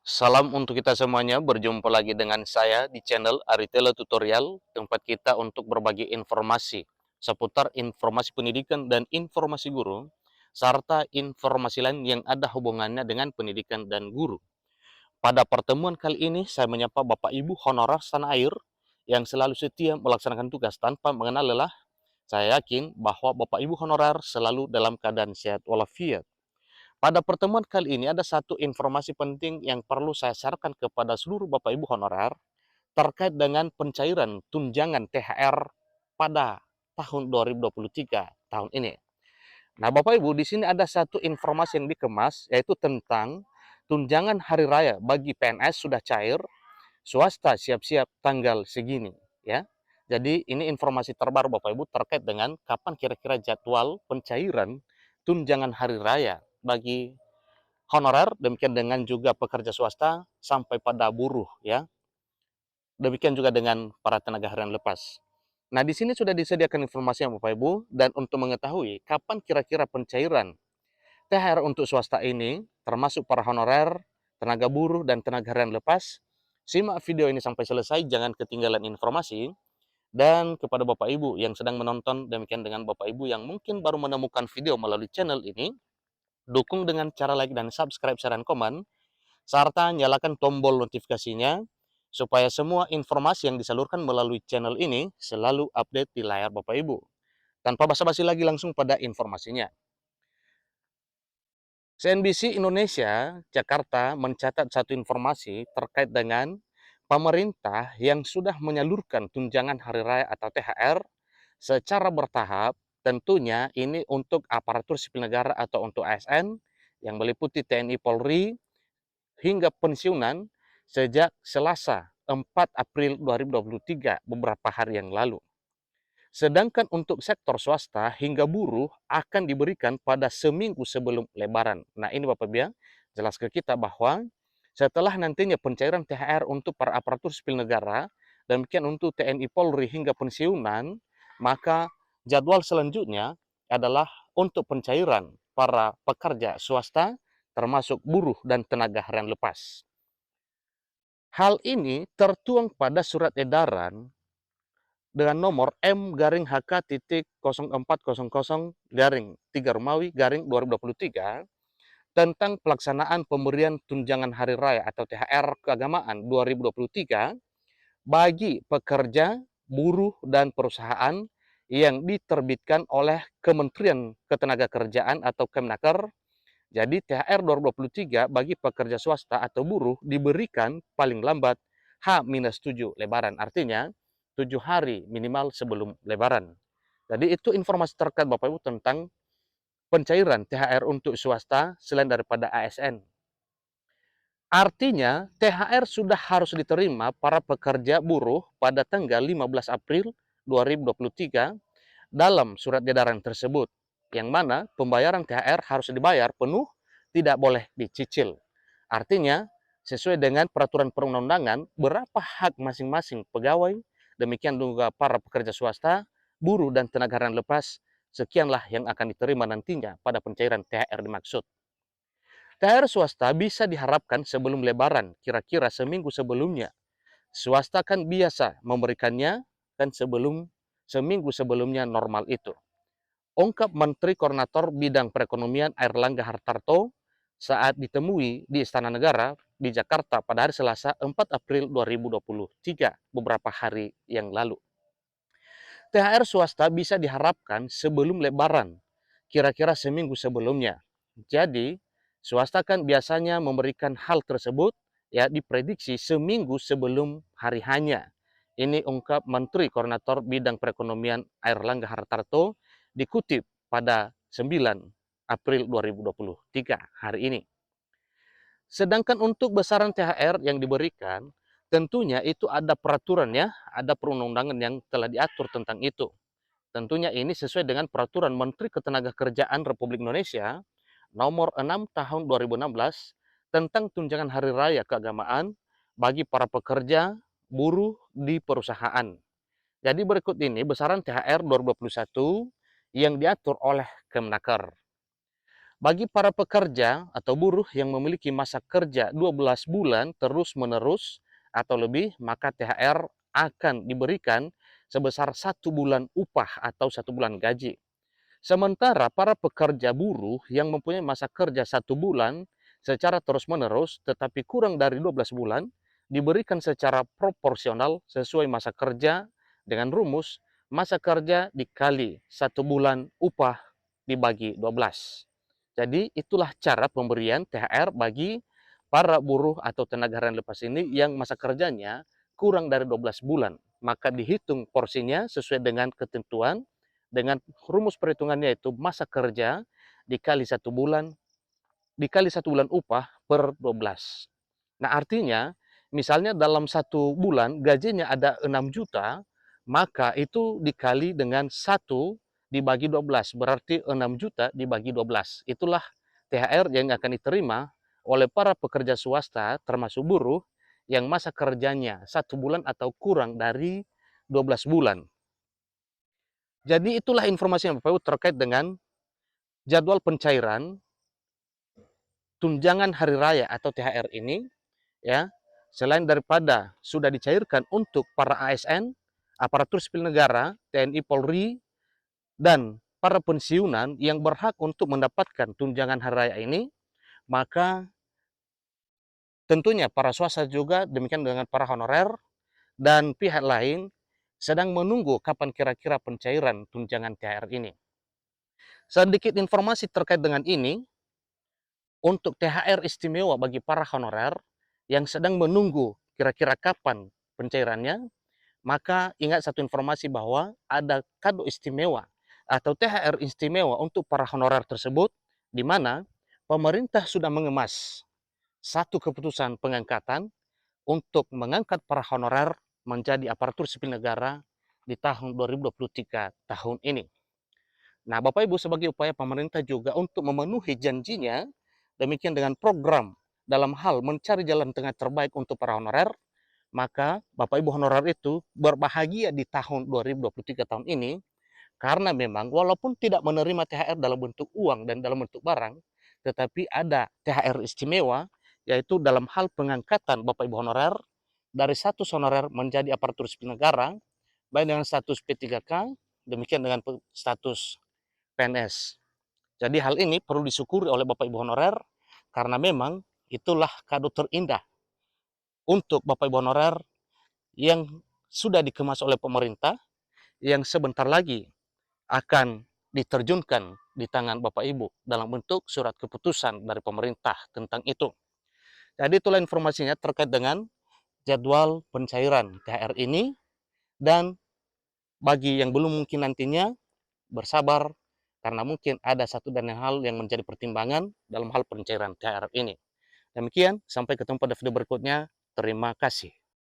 Salam untuk kita semuanya, berjumpa lagi dengan saya di channel Aritela Tutorial, tempat kita untuk berbagi informasi seputar informasi pendidikan dan informasi guru, serta informasi lain yang ada hubungannya dengan pendidikan dan guru. Pada pertemuan kali ini, saya menyapa Bapak Ibu honorer tanah air yang selalu setia melaksanakan tugas tanpa mengenal lelah. Saya yakin bahwa Bapak Ibu honorer selalu dalam keadaan sehat walafiat. Pada pertemuan kali ini ada satu informasi penting yang perlu saya sharekan kepada seluruh Bapak Ibu honorer terkait dengan pencairan tunjangan THR pada tahun 2023 tahun ini. Nah, Bapak Ibu, di sini ada satu informasi yang dikemas yaitu tentang tunjangan hari raya bagi PNS sudah cair, swasta siap-siap tanggal segini, ya. Jadi ini informasi terbaru Bapak Ibu terkait dengan kapan kira-kira jadwal pencairan tunjangan hari raya bagi honorer, demikian dengan juga pekerja swasta sampai pada buruh, ya. Demikian juga dengan para tenaga harian lepas. Nah, di sini sudah disediakan informasi yang Bapak Ibu, dan untuk mengetahui kapan kira-kira pencairan THR untuk swasta ini, termasuk para honorer, tenaga buruh, dan tenaga harian lepas, simak video ini sampai selesai, jangan ketinggalan informasi. Dan kepada Bapak Ibu yang sedang menonton, demikian dengan Bapak Ibu yang mungkin baru menemukan video melalui channel ini, dukung dengan cara like dan subscribe, share, dan komen, serta nyalakan tombol notifikasinya supaya semua informasi yang disalurkan melalui channel ini selalu update di layar Bapak Ibu. Tanpa basa-basi lagi, langsung pada informasinya. CNBC Indonesia Jakarta mencatat satu informasi terkait dengan pemerintah yang sudah menyalurkan tunjangan hari raya atau THR secara bertahap. Tentunya ini untuk aparatur sipil negara atau untuk ASN yang meliputi TNI Polri hingga pensiunan sejak Selasa 4 April 2023, beberapa hari yang lalu. Sedangkan untuk sektor swasta hingga buruh akan diberikan pada seminggu sebelum Lebaran. Nah, ini Bapak Ibu ya, jelas ke kita bahwa setelah nantinya pencairan THR untuk para aparatur sipil negara, demikian untuk TNI Polri hingga pensiunan, maka jadwal selanjutnya adalah untuk pencairan para pekerja swasta, termasuk buruh dan tenaga harian lepas. Hal ini tertuang pada surat edaran dengan nomor M-HK.0400-3 Romawi garing 2023 tentang pelaksanaan pemberian tunjangan hari raya atau THR keagamaan 2023 bagi pekerja, buruh, dan perusahaan yang diterbitkan oleh Kementerian Ketenagakerjaan atau Kemnaker. Jadi THR 2023 bagi pekerja swasta atau buruh diberikan paling lambat H-7 Lebaran. Artinya 7 hari minimal sebelum Lebaran. Jadi itu informasi terkait Bapak Ibu tentang pencairan THR untuk swasta selain daripada ASN. Artinya THR sudah harus diterima para pekerja buruh pada tanggal 15 April 2023 dalam surat edaran tersebut, yang mana pembayaran THR harus dibayar penuh, tidak boleh dicicil. Artinya, sesuai dengan peraturan perundang-undangan, berapa hak masing-masing pegawai, demikian juga para pekerja swasta, buruh, dan tenaga harian lepas, sekianlah yang akan diterima nantinya pada pencairan THR dimaksud. THR swasta bisa diharapkan sebelum Lebaran, kira-kira seminggu sebelumnya. Swasta kan biasa memberikannya kan seminggu sebelumnya normal itu. Ungkap Menteri Koordinator Bidang Perekonomian Airlangga Hartarto saat ditemui di Istana Negara di Jakarta pada hari Selasa 4 April 2023, beberapa hari yang lalu. THR swasta bisa diharapkan sebelum Lebaran, kira-kira seminggu sebelumnya. Jadi, swasta kan biasanya memberikan hal tersebut ya diprediksi seminggu sebelum hari hanya. Ini ungkap Menteri Koordinator Bidang Perekonomian Airlangga Hartarto dikutip pada 9 April 2023 hari ini. Sedangkan untuk besaran THR yang diberikan, tentunya itu ada peraturannya, ada perundang-undangan yang telah diatur tentang itu. Tentunya ini sesuai dengan peraturan Menteri Ketenagakerjaan Republik Indonesia nomor 6 tahun 2016 tentang tunjangan hari raya keagamaan bagi para pekerja buruh di perusahaan. Jadi berikut ini besaran THR 2021 yang diatur oleh Kemnaker. Bagi para pekerja atau buruh yang memiliki masa kerja 12 bulan terus-menerus atau lebih, maka THR akan diberikan sebesar 1 bulan upah atau 1 bulan gaji. Sementara para pekerja buruh yang mempunyai masa kerja 1 bulan secara terus-menerus tetapi kurang dari 12 bulan, diberikan secara proporsional sesuai masa kerja dengan rumus masa kerja dikali 1 bulan upah dibagi 12. Jadi itulah cara pemberian THR bagi para buruh atau tenaga harian lepas ini yang masa kerjanya kurang dari 12 bulan. Maka dihitung porsinya sesuai dengan ketentuan, dengan rumus perhitungannya itu masa kerja dikali 1 bulan, dikali 1 bulan upah per 12. Nah artinya, misalnya dalam 1 bulan gajinya ada 6 juta, maka itu dikali dengan 1 dibagi 12, berarti 6 juta dibagi 12. Itulah THR yang akan diterima oleh para pekerja swasta, termasuk buruh, yang masa kerjanya 1 bulan atau kurang dari 12 bulan. Jadi itulah informasi yang Bapak Ibu terkait dengan jadwal pencairan tunjangan hari raya atau THR ini, ya. Selain daripada sudah dicairkan untuk para ASN, aparatur sipil negara, TNI, Polri, dan para pensiunan yang berhak untuk mendapatkan tunjangan hari raya ini, maka tentunya para swasta juga demikian dengan para honorer dan pihak lain sedang menunggu kapan kira-kira pencairan tunjangan THR ini. Sedikit informasi terkait dengan ini, untuk THR istimewa bagi para honorer yang sedang menunggu kira-kira kapan pencairannya, maka ingat satu informasi bahwa ada kado istimewa atau THR istimewa untuk para honorer tersebut, di mana pemerintah sudah mengemas satu keputusan pengangkatan untuk mengangkat para honorer menjadi aparatur sipil negara di tahun 2023 tahun ini. Nah, Bapak Ibu, sebagai upaya pemerintah juga untuk memenuhi janjinya, demikian dengan program dalam hal mencari jalan tengah terbaik untuk para honorer, maka Bapak Ibu honorer itu berbahagia di tahun 2023 tahun ini, karena memang walaupun tidak menerima THR dalam bentuk uang dan dalam bentuk barang, tetapi ada THR istimewa, yaitu dalam hal pengangkatan Bapak Ibu honorer dari status honorer menjadi aparatur sipil negara, baik dengan status P3K, demikian dengan status PNS. Jadi hal ini perlu disyukuri oleh Bapak Ibu honorer, karena memang itulah kado terindah untuk Bapak Ibu honorer yang sudah dikemas oleh pemerintah, yang sebentar lagi akan diterjunkan di tangan Bapak Ibu dalam bentuk surat keputusan dari pemerintah tentang itu. Jadi itulah informasinya terkait dengan jadwal pencairan THR ini, dan bagi yang belum mungkin nantinya bersabar karena mungkin ada satu dan lain hal yang menjadi pertimbangan dalam hal pencairan THR ini. Demikian, sampai ketemu pada video berikutnya. Terima kasih.